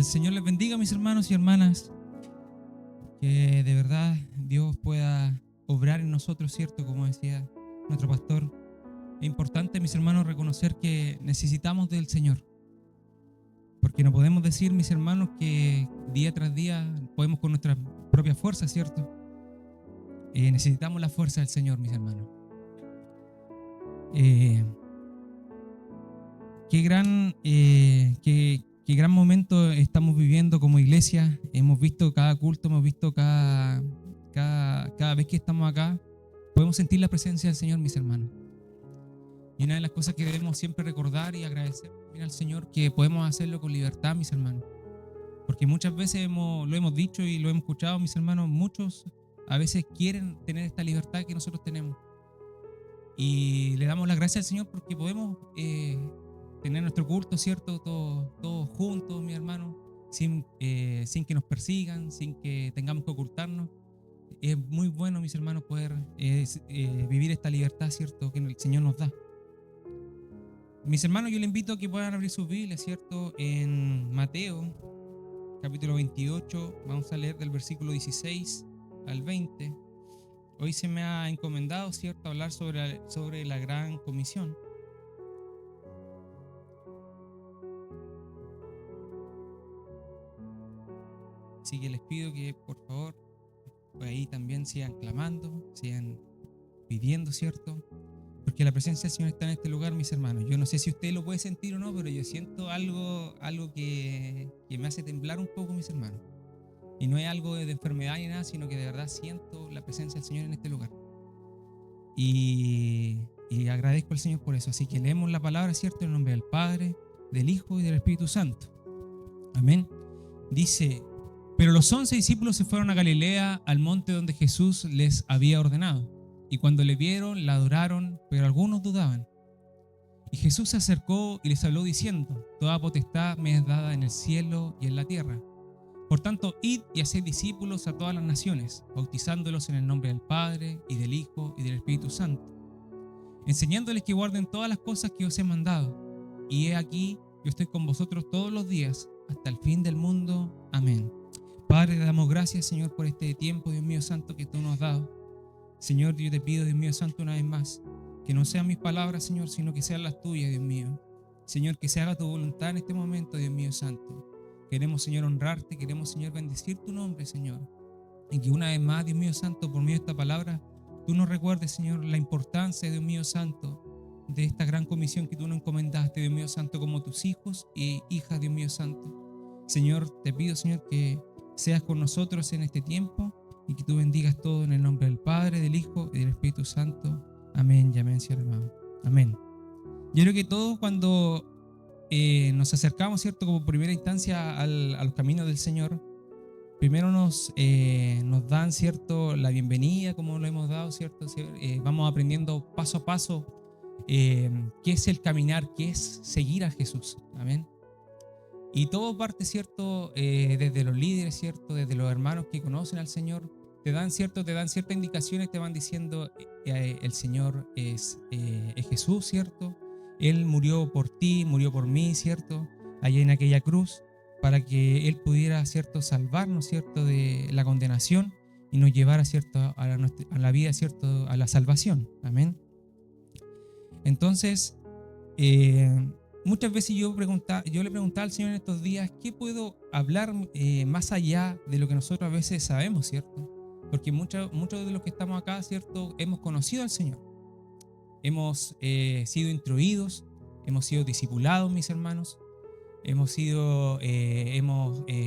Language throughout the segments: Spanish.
El Señor les bendiga, mis hermanos y hermanas. Que de verdad Dios pueda obrar en nosotros, ¿cierto? Como decía nuestro pastor. Es importante, mis hermanos, reconocer que necesitamos del Señor. Porque no podemos decir, mis hermanos, que día tras día podemos con nuestra propia fuerza, ¿cierto? Necesitamos la fuerza del Señor, mis hermanos. Eh, qué gran momento estamos viviendo como iglesia. Hemos visto cada culto, hemos visto cada vez que estamos acá, podemos sentir la presencia del Señor, mis hermanos. Y una de las cosas que debemos siempre recordar y agradecer al Señor, que podemos hacerlo con libertad, mis hermanos. Porque muchas veces lo hemos dicho y lo hemos escuchado, mis hermanos, muchos a veces quieren tener esta libertad que nosotros tenemos. Y le damos las gracias al Señor porque podemos tener nuestro culto, ¿cierto? Todos juntos, mi hermano, sin que nos persigan, sin que tengamos que ocultarnos. Es muy bueno, mis hermanos, poder vivir esta libertad, ¿cierto? Que el Señor nos da. Mis hermanos, yo les invito a que puedan abrir sus Biblias, ¿cierto? En Mateo, capítulo 28, vamos a leer del versículo 16 al 20. Hoy se me ha encomendado, ¿cierto?, hablar sobre la gran comisión. Así que les pido que, por favor, pues ahí también sigan clamando, sigan pidiendo, ¿cierto? Porque la presencia del Señor está en este lugar, mis hermanos. Yo no sé si usted lo puede sentir o no, pero yo siento algo que me hace temblar un poco, mis hermanos. Y no es algo de enfermedad ni nada, sino que de verdad siento la presencia del Señor en este lugar. Y agradezco al Señor por eso. Así que leemos la palabra, ¿cierto? En el nombre del Padre, del Hijo y del Espíritu Santo. Amén. Dice: pero los 11 discípulos se fueron a Galilea, al monte donde Jesús les había ordenado. Y cuando le vieron, la adoraron, pero algunos dudaban. Y Jesús se acercó y les habló diciendo: toda potestad me es dada en el cielo y en la tierra. Por tanto, id y haced discípulos a todas las naciones, bautizándolos en el nombre del Padre, y del Hijo, y del Espíritu Santo, enseñándoles que guarden todas las cosas que os he mandado. Y he aquí, yo estoy con vosotros todos los días, hasta el fin del mundo. Amén. Padre, le damos gracias, Señor, por este tiempo, Dios mío santo, que tú nos has dado. Señor, yo te pido, Dios mío santo, una vez más, que no sean mis palabras, Señor, sino que sean las tuyas, Dios mío. Señor, que se haga tu voluntad en este momento, Dios mío santo. Queremos, Señor, honrarte, queremos, Señor, bendecir tu nombre, Señor. Y que una vez más, Dios mío santo, por medio de esta palabra, tú nos recuerdes, Señor, la importancia, Dios mío santo, de esta gran comisión que tú nos encomendaste, Dios mío santo, como tus hijos y hijas, Dios mío santo. Señor, te pido, Señor, que seas con nosotros en este tiempo y que tú bendigas todo en el nombre del Padre, del Hijo y del Espíritu Santo. Amén y amén, Señor hermano. Amén. Yo creo que todos cuando nos acercamos, ¿cierto?, como primera instancia a los caminos del Señor, primero nos dan, ¿cierto?, la bienvenida, como lo hemos dado, ¿cierto? Vamos aprendiendo paso a paso qué es el caminar, qué es seguir a Jesús. Amén. Y todo parte, ¿cierto?, desde los líderes, ¿cierto?, desde los hermanos que conocen al Señor, te dan ciertas indicaciones, te van diciendo el Señor es Jesús, ¿cierto? Él murió por ti, murió por mí, ¿cierto?, allá en aquella cruz, para que Él pudiera, ¿cierto?, salvarnos, ¿cierto?, de la condenación y nos llevara, ¿cierto?, a la vida, ¿cierto?, a la salvación. Amén. Entonces, muchas veces yo le preguntaba al Señor en estos días, ¿qué puedo hablar más allá de lo que nosotros a veces sabemos, ¿cierto? Porque muchos de los que estamos acá, ¿cierto?, hemos conocido al Señor. Hemos sido instruidos, hemos sido discipulados, mis hermanos. Hemos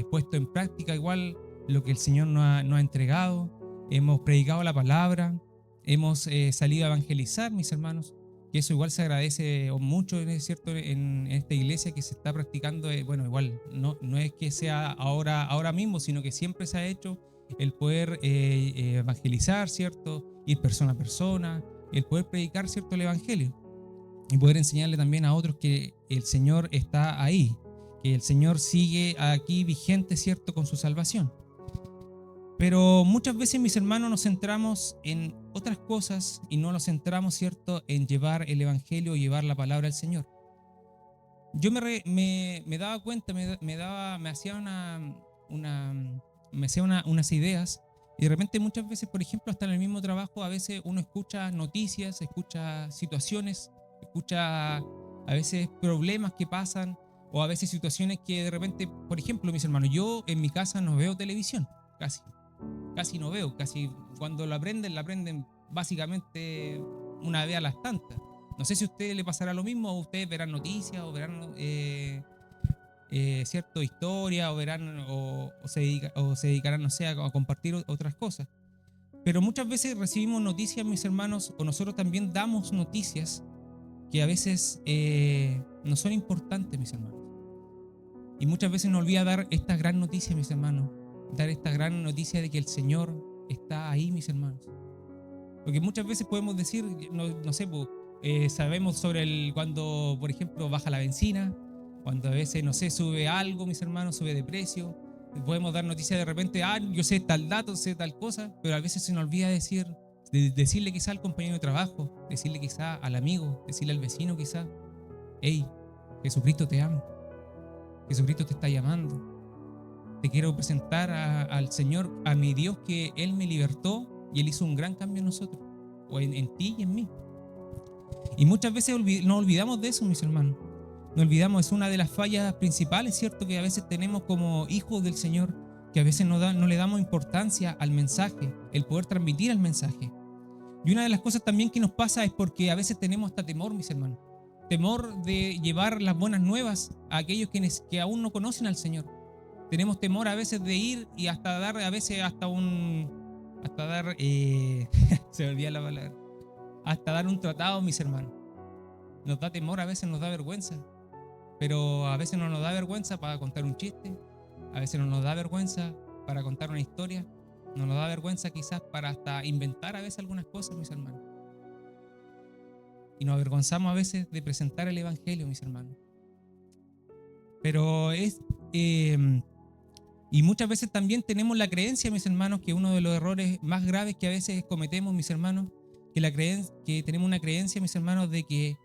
puesto en práctica igual lo que el Señor nos ha entregado. Hemos predicado la palabra. Hemos salido a evangelizar, mis hermanos. Que eso igual se agradece mucho, ¿cierto?, en esta iglesia que se está practicando. Bueno, igual no es que sea ahora mismo, sino que siempre se ha hecho el poder evangelizar, ¿cierto?, ir persona a persona, el poder predicar, ¿cierto?, el evangelio y poder enseñarle también a otros que el Señor está ahí, que el Señor sigue aquí vigente, ¿cierto?, con su salvación. Pero muchas veces, mis hermanos, nos centramos en otras cosas y no nos centramos, ¿cierto?, en llevar el evangelio y llevar la palabra del Señor. yo me daba cuenta, me hacía una, me hacía unas ideas, y de repente muchas veces, por ejemplo, hasta en el mismo trabajo, a veces uno escucha noticias, escucha situaciones, escucha a veces problemas que pasan, o a veces situaciones que de repente, por ejemplo, mis hermanos, yo en mi casa no veo televisión, casi no veo, casi cuando la aprenden básicamente una vez a las tantas. No sé si a ustedes le pasará lo mismo, o ustedes verán noticias, o verán cierto historia, o verán, o se dedicarán, no sé, a compartir otras cosas. Pero muchas veces recibimos noticias, mis hermanos, o nosotros también damos noticias que a veces no son importantes, mis hermanos. Y muchas veces nos olvida dar esta gran noticia, mis hermanos. Dar esta gran noticia de que el Señor está ahí, mis hermanos. Porque muchas veces podemos decir, no sé, pues, sabemos sobre cuando, por ejemplo, baja la benzina, cuando a veces, no sé, sube algo, mis hermanos, sube de precio. Podemos dar noticias de repente, yo sé tal dato, sé tal cosa, pero a veces se nos olvida decirle quizá al compañero de trabajo, decirle quizá al amigo, decirle al vecino quizá, hey, Jesucristo te ama, Jesucristo te está llamando. Te quiero presentar al Señor, a mi Dios, que Él me libertó y Él hizo un gran cambio en nosotros, o en ti y en mí. Y muchas veces nos olvidamos de eso, mis hermanos. Nos olvidamos, es una de las fallas principales, ¿cierto? Que a veces tenemos como hijos del Señor, que a veces no le damos importancia al mensaje, el poder transmitir el mensaje. Y una de las cosas también que nos pasa es porque a veces tenemos hasta temor, mis hermanos. Temor de llevar las buenas nuevas a aquellos que aún no conocen al Señor. Tenemos temor a veces de ir y hasta dar, a veces hasta dar, se me olvida la palabra, hasta dar un tratado, mis hermanos. Nos da temor, a veces nos da vergüenza, pero a veces no nos da vergüenza para contar un chiste, a veces no nos da vergüenza para contar una historia, no nos da vergüenza quizás para hasta inventar a veces algunas cosas, mis hermanos. Y nos avergonzamos a veces de presentar el Evangelio, mis hermanos. Pero y muchas veces también tenemos la creencia, mis hermanos, que uno de los errores más graves que a veces cometemos, mis hermanos, que tenemos una creencia, mis hermanos, de que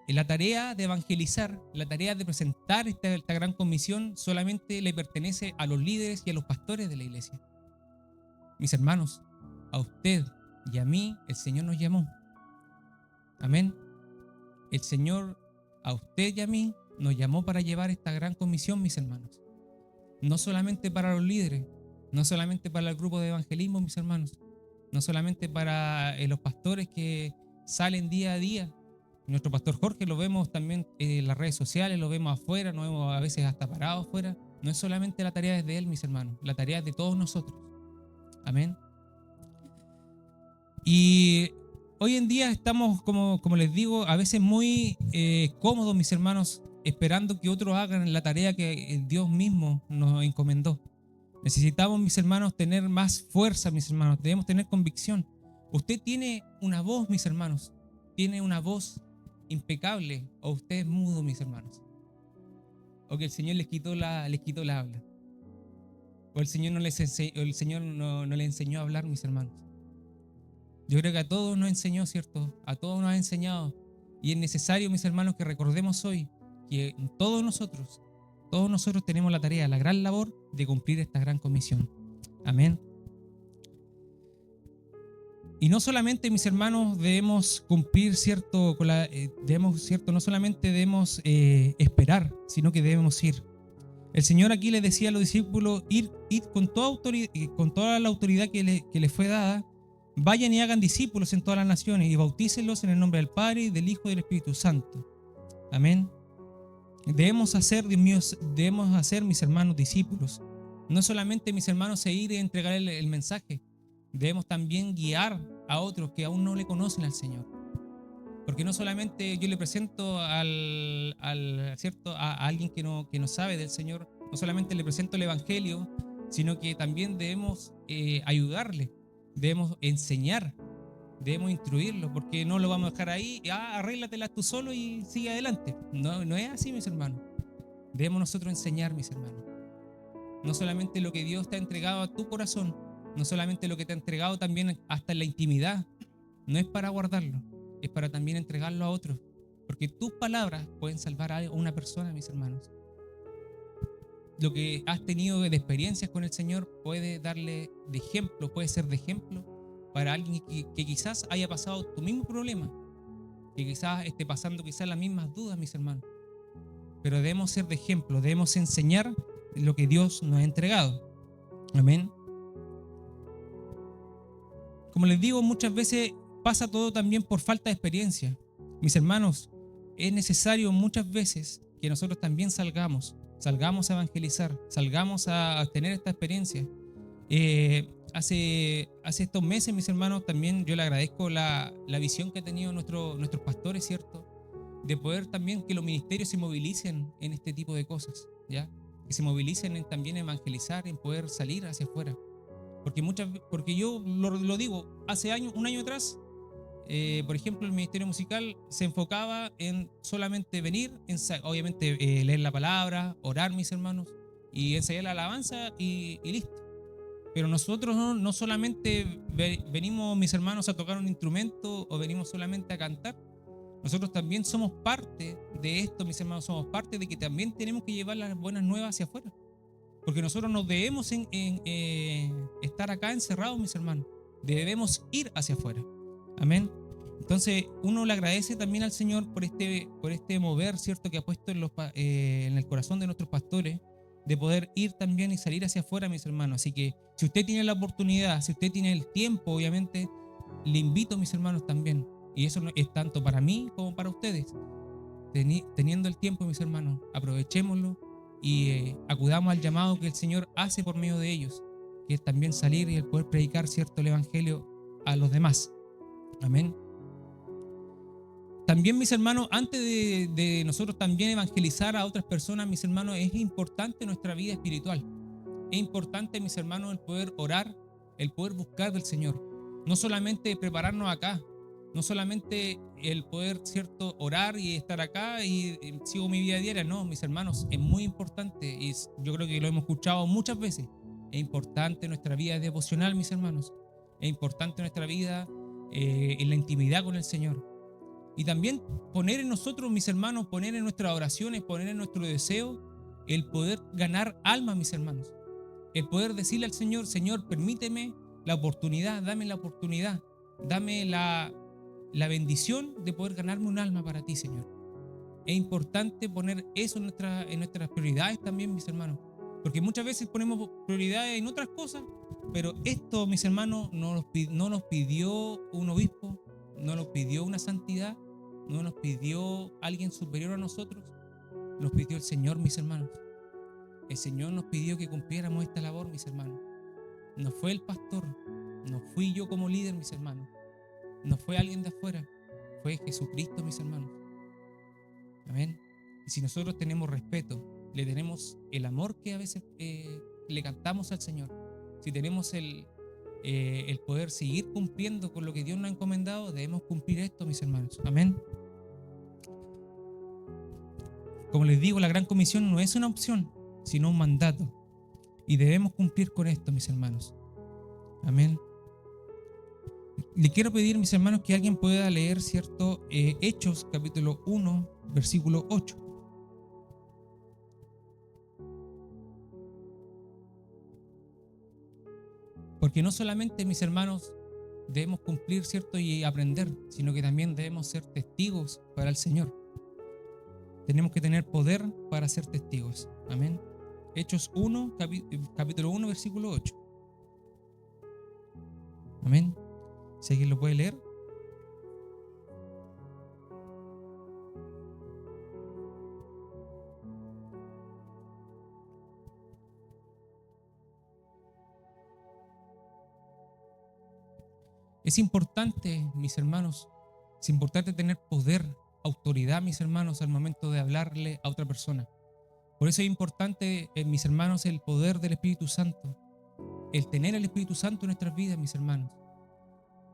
la tarea de evangelizar, la tarea de presentar esta gran comisión solamente le pertenece a los líderes y a los pastores de la iglesia. Mis hermanos, a usted y a mí el Señor nos llamó. Amén. El Señor a usted y a mí nos llamó para llevar esta gran comisión, mis hermanos. No solamente para los líderes, no solamente para el grupo de evangelismo, mis hermanos, no solamente para los pastores que salen día a día. Nuestro pastor Jorge lo vemos también en las redes sociales, lo vemos afuera, nos vemos a veces hasta parados afuera. No es solamente la tarea de él, mis hermanos, la tarea es de todos nosotros. Amén. Y hoy en día estamos, como les digo, a veces muy cómodos, mis hermanos, esperando que otros hagan la tarea que Dios mismo nos encomendó. Necesitamos, mis hermanos, tener más fuerza, mis hermanos. Debemos tener convicción. Usted tiene una voz, mis hermanos. Tiene una voz impecable. O usted es mudo, mis hermanos. O que el Señor les quitó la habla. O el Señor no le enseñó a hablar, mis hermanos. Yo creo que a todos nos enseñó, ¿cierto? A todos nos ha enseñado. Y es necesario, mis hermanos, que recordemos hoy que todos nosotros tenemos la tarea, la gran labor de cumplir esta gran comisión. Amén. Y no solamente, mis hermanos, debemos cumplir, ¿cierto? No solamente debemos esperar, sino que debemos ir. El Señor aquí le decía a los discípulos, ir con toda la autoridad que les fue dada. Vayan y hagan discípulos en todas las naciones y bautícenlos en el nombre del Padre, y del Hijo y del Espíritu Santo. Amén. Debemos hacer, mis hermanos, discípulos. No solamente, mis hermanos, ir y entregar el mensaje. Debemos también guiar a otros que aún no le conocen al Señor. Porque no solamente yo le presento ¿cierto? A alguien que no sabe del Señor, no solamente le presento el Evangelio, sino que también debemos ayudarle, debemos enseñar, debemos instruirlo, porque no lo vamos a dejar ahí, arréglatela tú solo y sigue adelante. No es así, mis hermanos. Debemos nosotros enseñar, mis hermanos. No solamente lo que Dios te ha entregado a tu corazón, no solamente lo que te ha entregado también hasta en la intimidad, no es para guardarlo, es para también entregarlo a otros. Porque tus palabras pueden salvar a una persona, mis hermanos. Lo que has tenido de experiencias con el Señor puede darle de ejemplo, puede ser de ejemplo para alguien que quizás haya pasado tu mismo problema, que quizás esté pasando quizás las mismas dudas, mis hermanos. Pero debemos ser de ejemplo, debemos enseñar lo que Dios nos ha entregado. Amén. Como les digo, muchas veces pasa todo también por falta de experiencia. Mis hermanos, es necesario muchas veces que nosotros también salgamos a evangelizar, salgamos a tener esta experiencia. Hace estos meses, mis hermanos, también yo le agradezco la visión que han tenido nuestros pastores, ¿cierto? De poder también que los ministerios se movilicen en este tipo de cosas, ¿ya? Que se movilicen en también evangelizar, en poder salir hacia afuera. Porque yo lo digo, hace un año atrás, por ejemplo, el ministerio musical se enfocaba en solamente venir, obviamente leer la palabra, orar, mis hermanos, y ensayar la alabanza y listo. Pero nosotros no solamente venimos, mis hermanos, a tocar un instrumento o venimos solamente a cantar. Nosotros también somos parte de esto, mis hermanos, somos parte de que también tenemos que llevar las buenas nuevas hacia afuera. Porque nosotros no debemos estar acá encerrados, mis hermanos. Debemos ir hacia afuera. Amén. Entonces, uno le agradece también al Señor por este mover, ¿cierto?, que ha puesto en el corazón de nuestros pastores, de poder ir también y salir hacia afuera, mis hermanos. Así que, si usted tiene la oportunidad, si usted tiene el tiempo, obviamente, le invito, mis hermanos, también. Y eso es tanto para mí como para ustedes. Teniendo el tiempo, mis hermanos, aprovechémoslo y acudamos al llamado que el Señor hace por medio de ellos, que es también salir y el poder predicar, ¿cierto?, el Evangelio a los demás. Amén. También, mis hermanos, antes de nosotros también evangelizar a otras personas, mis hermanos, es importante nuestra vida espiritual. Es importante, mis hermanos, el poder orar, el poder buscar del Señor. No solamente prepararnos acá, no solamente el poder, ¿cierto?, orar y estar acá y sigo mi vida diaria. No, mis hermanos, es muy importante y yo creo que lo hemos escuchado muchas veces. Es importante nuestra vida devocional, mis hermanos. Es importante nuestra vida en la intimidad con el Señor. Y también poner en nosotros, mis hermanos, poner en nuestras oraciones, poner en nuestro deseo el poder ganar alma, mis hermanos. El poder decirle al Señor: Señor, permíteme la oportunidad, dame la oportunidad, dame la bendición de poder ganarme un alma para ti, Señor. Es importante poner eso en nuestras prioridades también, mis hermanos. Porque muchas veces ponemos prioridades en otras cosas, pero esto, mis hermanos, no nos pidió un obispo, no nos pidió una santidad, no nos pidió alguien superior a nosotros, nos pidió el Señor, mis hermanos. El Señor nos pidió que cumpliéramos esta labor, mis hermanos. No fue el pastor, no fui yo como líder, mis hermanos. No fue alguien de afuera, fue Jesucristo, mis hermanos. Amén. Y si nosotros tenemos respeto, le tenemos el amor que a veces le cantamos al Señor, si tenemos el poder seguir cumpliendo con lo que Dios nos ha encomendado, debemos cumplir esto, mis hermanos. Amén. Como les digo, la Gran Comisión no es una opción, sino un mandato. Y debemos cumplir con esto, mis hermanos. Amén. Le quiero pedir, mis hermanos, que alguien pueda leer, ¿cierto?, Hechos, capítulo 1, versículo 8. Porque no solamente, mis hermanos, debemos cumplir, ¿cierto?, y aprender, sino que también debemos ser testigos para el Señor. Tenemos que tener poder para ser testigos. Amén. Hechos 1, capítulo 1, versículo 8. Amén. Si alguien lo puede leer. Es importante, mis hermanos, es importante tener poder, autoridad, mis hermanos, al momento de hablarle a otra persona. Por eso es importante, mis hermanos, el poder del Espíritu Santo, el tener el Espíritu Santo en nuestras vidas, mis hermanos.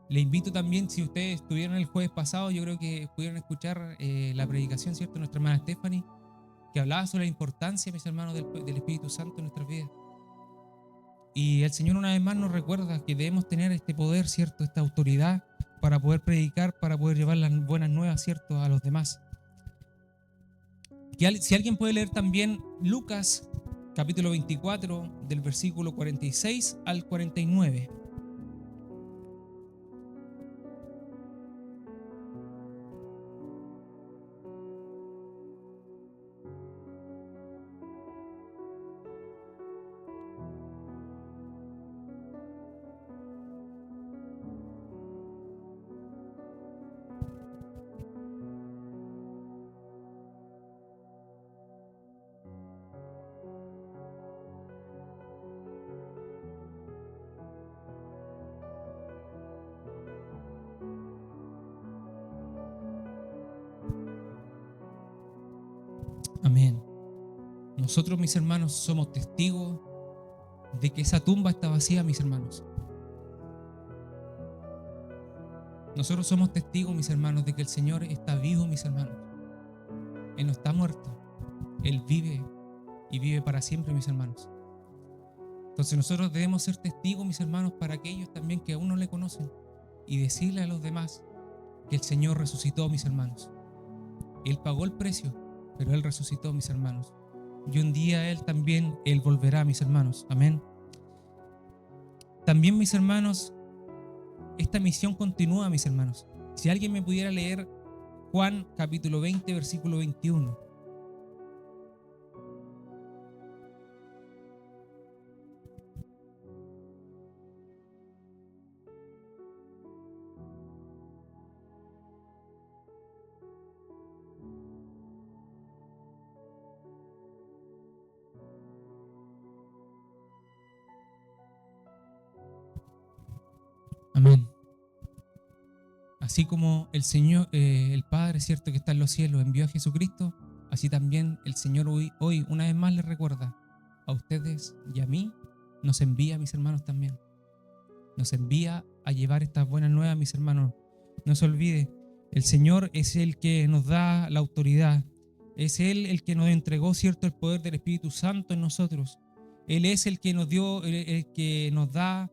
Le invito también, si ustedes estuvieron el jueves pasado, yo creo que pudieron escuchar la predicación, ¿cierto?, de nuestra hermana Stephanie, que hablaba sobre la importancia, mis hermanos, del Espíritu Santo en nuestras vidas. Y el Señor una vez más nos recuerda que debemos tener este poder, ¿cierto?, esta autoridad para poder predicar, para poder llevar las buenas nuevas, ¿cierto?, a los demás. Si alguien puede leer también Lucas capítulo 24 del versículo 46 al 49. Amén. Nosotros, mis hermanos, somos testigos de que esa tumba está vacía, mis hermanos. Nosotros somos testigos, mis hermanos, de que el Señor está vivo, mis hermanos. Él no está muerto. Él vive y vive para siempre, mis hermanos. Entonces nosotros debemos ser testigos, mis hermanos, para aquellos también que aún no le conocen y decirle a los demás que el Señor resucitó, mis hermanos. Él pagó el precio, pero Él resucitó, mis hermanos. Y un día Él volverá, mis hermanos. Amén. También, mis hermanos, esta misión continúa, mis hermanos. Si alguien me pudiera leer Juan capítulo 20, versículo 21. Amén. Así como el Señor, el Padre, cierto, que está en los cielos, envió a Jesucristo, así también el Señor hoy una vez más les recuerda a ustedes y a mí, nos envía, mis hermanos, también. Nos envía a llevar estas buenas nuevas, mis hermanos. No se olvide, el Señor es el que nos da la autoridad. Es Él el que nos entregó, cierto, el poder del Espíritu Santo en nosotros. Él es el que nos dio, el que nos da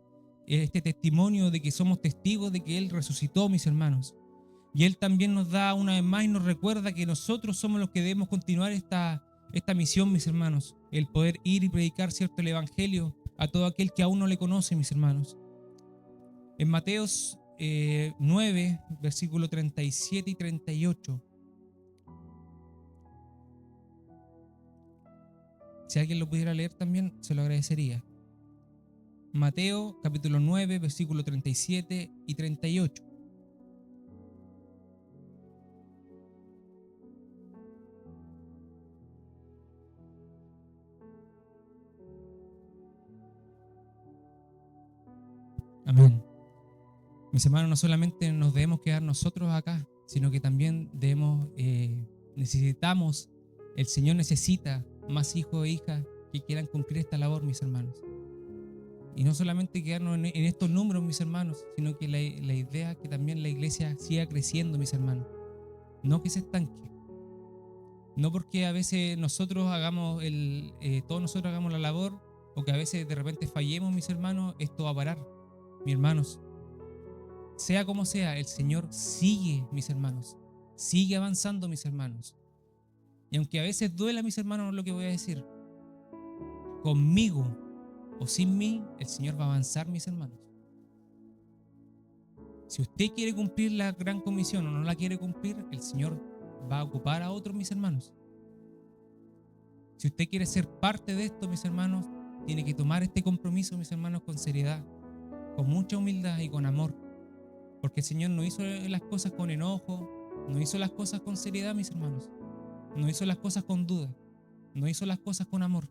este testimonio de que somos testigos de que Él resucitó, mis hermanos. Y Él también nos da una vez más y nos recuerda que nosotros somos los que debemos continuar esta misión, mis hermanos. El poder ir y predicar, cierto, el Evangelio a todo aquel que aún no le conoce, mis hermanos. En Mateos 9, versículo 37 y 38. Si alguien lo pudiera leer también, se lo agradecería. Mateo capítulo 9, versículo 37 y 38. Amén. Mis hermanos, no solamente nos debemos quedar nosotros acá, sino que también necesitamos, el Señor necesita más hijos e hijas que quieran cumplir esta labor, mis hermanos. Y no solamente quedarnos en estos números, mis hermanos, sino que la idea es que también la iglesia siga creciendo, mis hermanos. No que se estanque. No porque a veces todos nosotros hagamos la labor, o que a veces de repente fallemos, mis hermanos, esto va a parar. Mis hermanos, sea como sea, el Señor sigue, mis hermanos. Sigue avanzando, mis hermanos. Y aunque a veces duela, mis hermanos, lo que voy a decir, conmigo o sin mí, el Señor va a avanzar, mis hermanos. Si usted quiere cumplir la gran comisión o no la quiere cumplir, el Señor va a ocupar a otros, mis hermanos. Si usted quiere ser parte de esto, mis hermanos, tiene que tomar este compromiso, mis hermanos, con seriedad, con mucha humildad y con amor. Porque el Señor no hizo las cosas con enojo, no hizo las cosas con seriedad, mis hermanos. No hizo las cosas con duda, no hizo las cosas con amor.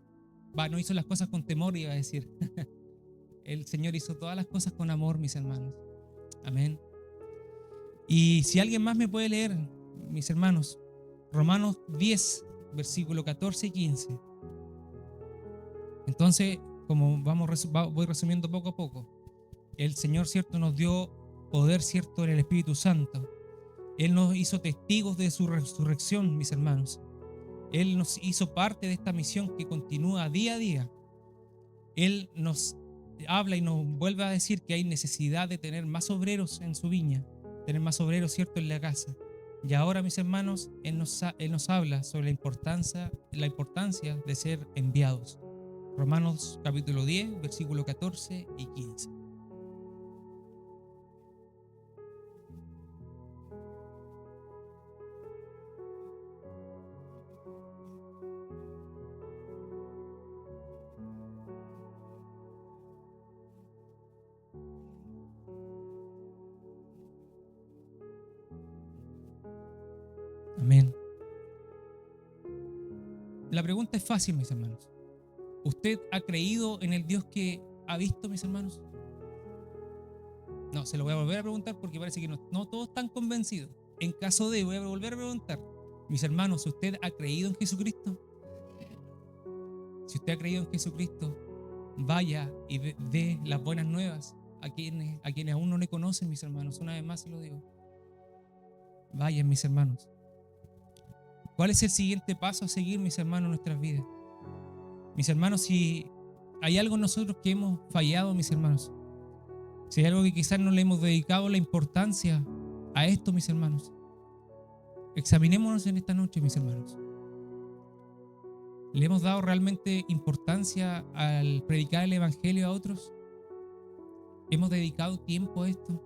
No hizo las cosas con temor, iba a decir. El Señor hizo todas las cosas con amor, mis hermanos. Amén. Y si alguien más me puede leer, mis hermanos, Romanos 10, versículo 14 y 15. Entonces, como voy resumiendo poco a poco, el Señor, cierto, nos dio poder, cierto, en el Espíritu Santo. Él nos hizo testigos de su resurrección, mis hermanos. Él nos hizo parte de esta misión que continúa día a día. Él nos habla y nos vuelve a decir que hay necesidad de tener más obreros en su viña, tener más obreros, cierto, en la casa. Y ahora, mis hermanos, Él nos habla sobre la importancia de ser enviados. Romanos capítulo 10, versículo 14 y 15. Amén. La pregunta es fácil, mis hermanos. ¿Usted ha creído en el Dios que ha visto, mis hermanos? No, se lo voy a volver a preguntar porque parece que no todos están convencidos. En caso de, voy a volver a preguntar. Mis hermanos, ¿usted ha creído en Jesucristo? Si usted ha creído en Jesucristo, vaya y dé las buenas nuevas a quienes aún no le conocen, mis hermanos. Una vez más se lo digo. Vayan, mis hermanos. ¿Cuál es el siguiente paso a seguir, mis hermanos, en nuestras vidas? Mis hermanos, si hay algo en nosotros que hemos fallado, mis hermanos, si hay algo que quizás no le hemos dedicado la importancia a esto, mis hermanos, examinémonos en esta noche, mis hermanos. ¿Le hemos dado realmente importancia al predicar el Evangelio a otros? ¿Hemos dedicado tiempo a esto?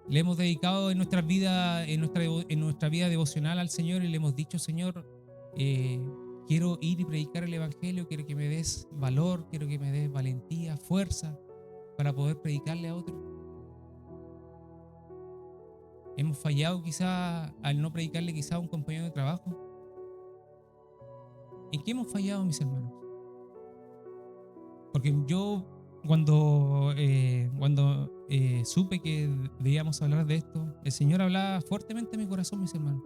¿Le hemos dedicado en nuestra vida, en nuestra vida devocional al Señor y le hemos dicho, Señor, quiero ir y predicar el Evangelio, quiero que me des valor, quiero que me des valentía, fuerza para poder predicarle a otros? ¿Hemos fallado quizá al no predicarle quizá a un compañero de trabajo? ¿En qué hemos fallado, mis hermanos? Porque yo cuando supe que debíamos hablar de esto, el Señor hablaba fuertemente en mi corazón, mis hermanos.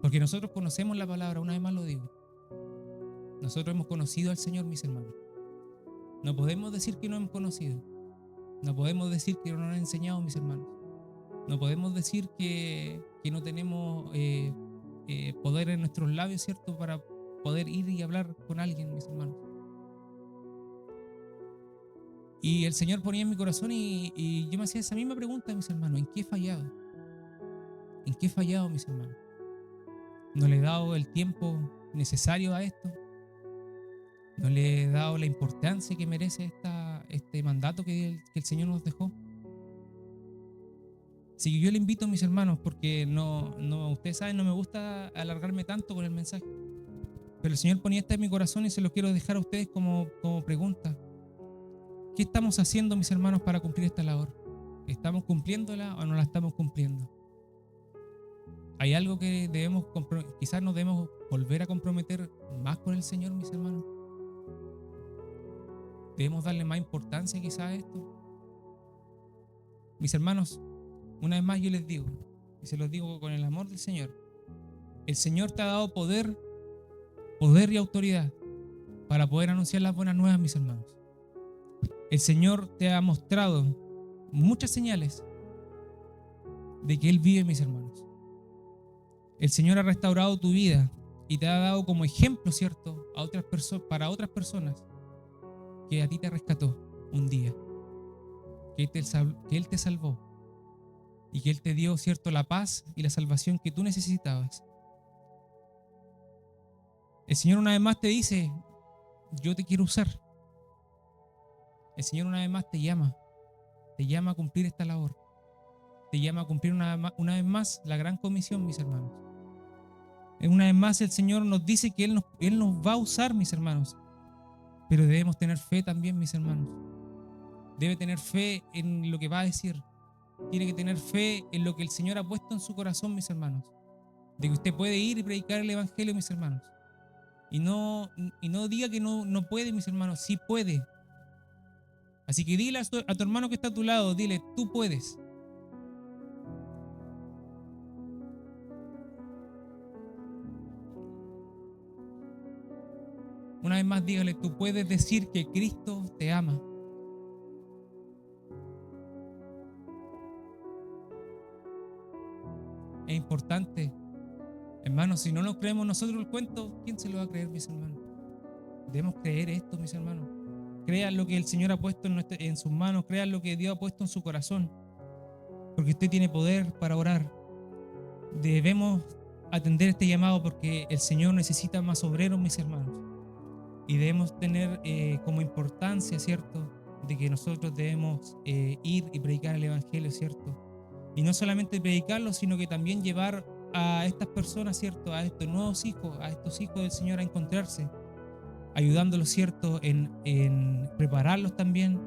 Porque nosotros conocemos la palabra, una vez más lo digo. Nosotros hemos conocido al Señor, mis hermanos. No podemos decir que no hemos conocido. No podemos decir que no nos han enseñado, mis hermanos. No podemos decir que no tenemos poder en nuestros labios, ¿cierto? Para poder ir y hablar con alguien, mis hermanos. Y el Señor ponía en mi corazón y yo me hacía esa misma pregunta, mis hermanos. ¿En qué he fallado? ¿En qué he fallado, mis hermanos? ¿No le he dado el tiempo necesario a esto? ¿No le he dado la importancia que merece este mandato que el Señor nos dejó? Así que yo le invito, mis hermanos, porque ustedes saben, no me gusta alargarme tanto con el mensaje. Pero el Señor ponía esto en mi corazón y se lo quiero dejar a ustedes como pregunta. ¿Qué estamos haciendo, mis hermanos, para cumplir esta labor? ¿Estamos cumpliéndola o no la estamos cumpliendo? ¿Hay algo que quizás nos debemos volver a comprometer más con el Señor, mis hermanos? ¿Debemos darle más importancia quizás a esto? Mis hermanos, una vez más yo les digo, y se los digo con el amor del Señor, el Señor te ha dado poder y autoridad para poder anunciar las buenas nuevas, mis hermanos. El Señor te ha mostrado muchas señales de que Él vive, mis hermanos. El Señor ha restaurado tu vida y te ha dado como ejemplo, ¿cierto?, para otras personas que a ti te rescató un día, que Él te salvó y que Él te dio, ¿cierto?, la paz y la salvación que tú necesitabas. El Señor una vez más te dice, yo te quiero usar. El Señor una vez más te llama a cumplir esta labor. Te llama a cumplir una vez más la gran comisión, mis hermanos. Una vez más el Señor nos dice que Él nos va a usar, mis hermanos. Pero debemos tener fe también, mis hermanos. Debe tener fe en lo que va a decir. Tiene que tener fe en lo que el Señor ha puesto en su corazón, mis hermanos. De que usted puede ir y predicar el Evangelio, mis hermanos. Y no diga que no puede, mis hermanos. Sí puede. Así que dile a tu hermano que está a tu lado, dile, tú puedes. Una vez más dígale, tú puedes decir que Cristo te ama. Es importante, hermanos, si no nos creemos nosotros el cuento, ¿quién se lo va a creer, mis hermanos? Debemos creer esto, mis hermanos. Crean lo que el Señor ha puesto en sus manos, crean lo que Dios ha puesto en su corazón. Porque usted tiene poder para orar, debemos atender este llamado porque el Señor necesita más obreros, mis hermanos. Y debemos tener como importancia, ¿cierto?, de que nosotros debemos ir y predicar el Evangelio, ¿cierto? Y no solamente predicarlo, sino que también llevar a estas personas, ¿cierto?, a estos nuevos hijos, a estos hijos del Señor a encontrarse, ayudándolos, ¿cierto?, en prepararlos también,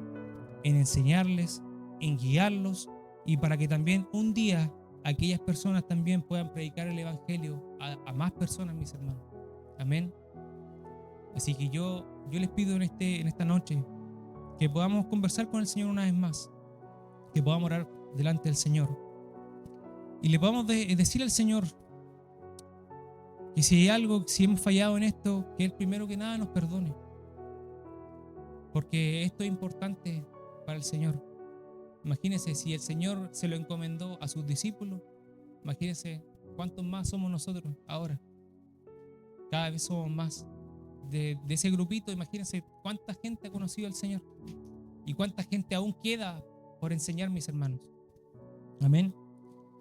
en enseñarles, en guiarlos, y para que también un día aquellas personas también puedan predicar el Evangelio a más personas, mis hermanos. Amén. Así que yo les pido en esta noche que podamos conversar con el Señor una vez más, que podamos orar delante del Señor y le podamos decir al Señor que si hay algo, si hemos fallado en esto, que Él primero que nada nos perdone, porque esto es importante para el Señor. Imagínense, si el Señor se lo encomendó a sus discípulos, imagínense cuántos más somos nosotros ahora. Cada vez somos más. De ese grupito, imagínense cuánta gente ha conocido al Señor y cuánta gente aún queda por enseñar, mis hermanos. Amén.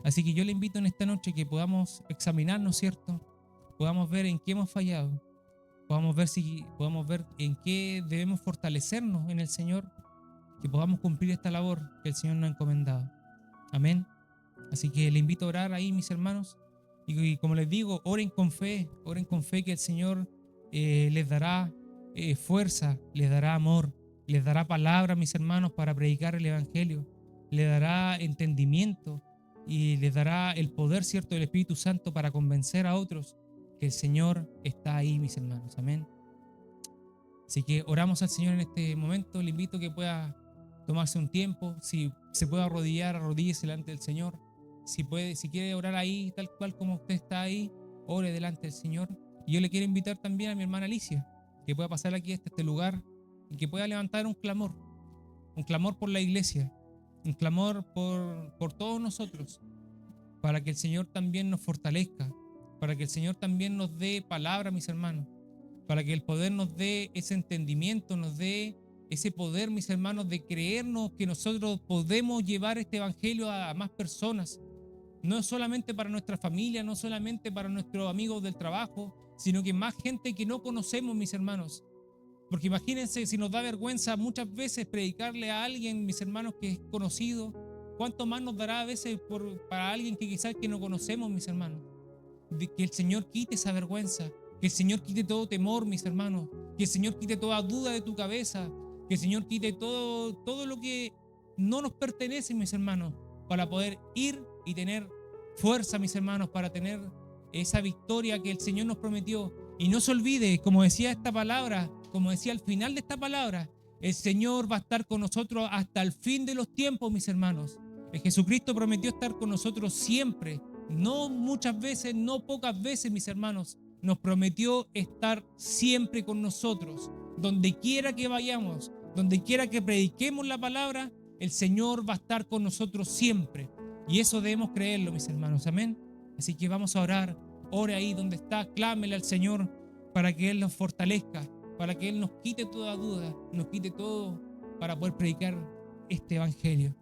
Así que yo le invito en esta noche que podamos examinarnos, ¿cierto? Podamos ver en qué hemos fallado, podamos ver en qué debemos fortalecernos en el Señor, que podamos cumplir esta labor que el Señor nos ha encomendado. Amén. Así que le invito a orar ahí, mis hermanos, y como les digo, oren con fe que el Señor les dará fuerza, les dará amor, les dará palabra, mis hermanos, para predicar el Evangelio, les dará entendimiento y les dará el poder, ¿cierto?, del Espíritu Santo para convencer a otros que el Señor está ahí, mis hermanos. Amén. Así que oramos al Señor en este momento. Le invito a que pueda tomarse un tiempo, si se puede arrodillar, arrodíllese delante del Señor. Si quiere orar ahí, tal cual como usted está ahí, ore delante del Señor. Y yo le quiero invitar también a mi hermana Alicia, que pueda pasar aquí hasta este lugar y que pueda levantar un clamor por la iglesia, un clamor por todos nosotros, para que el Señor también nos fortalezca, para que el Señor también nos dé palabra, mis hermanos, para que el poder nos dé ese entendimiento, nos dé ese poder, mis hermanos, de creernos que nosotros podemos llevar este evangelio a más personas, no solamente para nuestra familia, no solamente para nuestros amigos del trabajo, sino que más gente que no conocemos, mis hermanos. Porque imagínense, si nos da vergüenza muchas veces predicarle a alguien, mis hermanos, que es conocido, ¿cuánto más nos dará a veces para alguien que quizás que no conocemos, mis hermanos? De que el Señor quite esa vergüenza, que el Señor quite todo temor, mis hermanos, que el Señor quite toda duda de tu cabeza, que el Señor quite todo lo que no nos pertenece, mis hermanos, para poder ir y tener fuerza, mis hermanos, para tener esa victoria que el Señor nos prometió. Y no se olvide, como decía esta palabra, como decía al final de esta palabra, el Señor va a estar con nosotros hasta el fin de los tiempos, mis hermanos. El Jesucristo prometió estar con nosotros siempre, no muchas veces, no pocas veces, mis hermanos. Nos prometió estar siempre con nosotros, donde quiera que vayamos, donde quiera que prediquemos la palabra, el Señor va a estar con nosotros siempre. Y eso debemos creerlo, mis hermanos. Amén. Así que vamos a orar. Ore ahí donde está, clámele al Señor para que Él nos fortalezca, para que Él nos quite toda duda, nos quite todo para poder predicar este evangelio.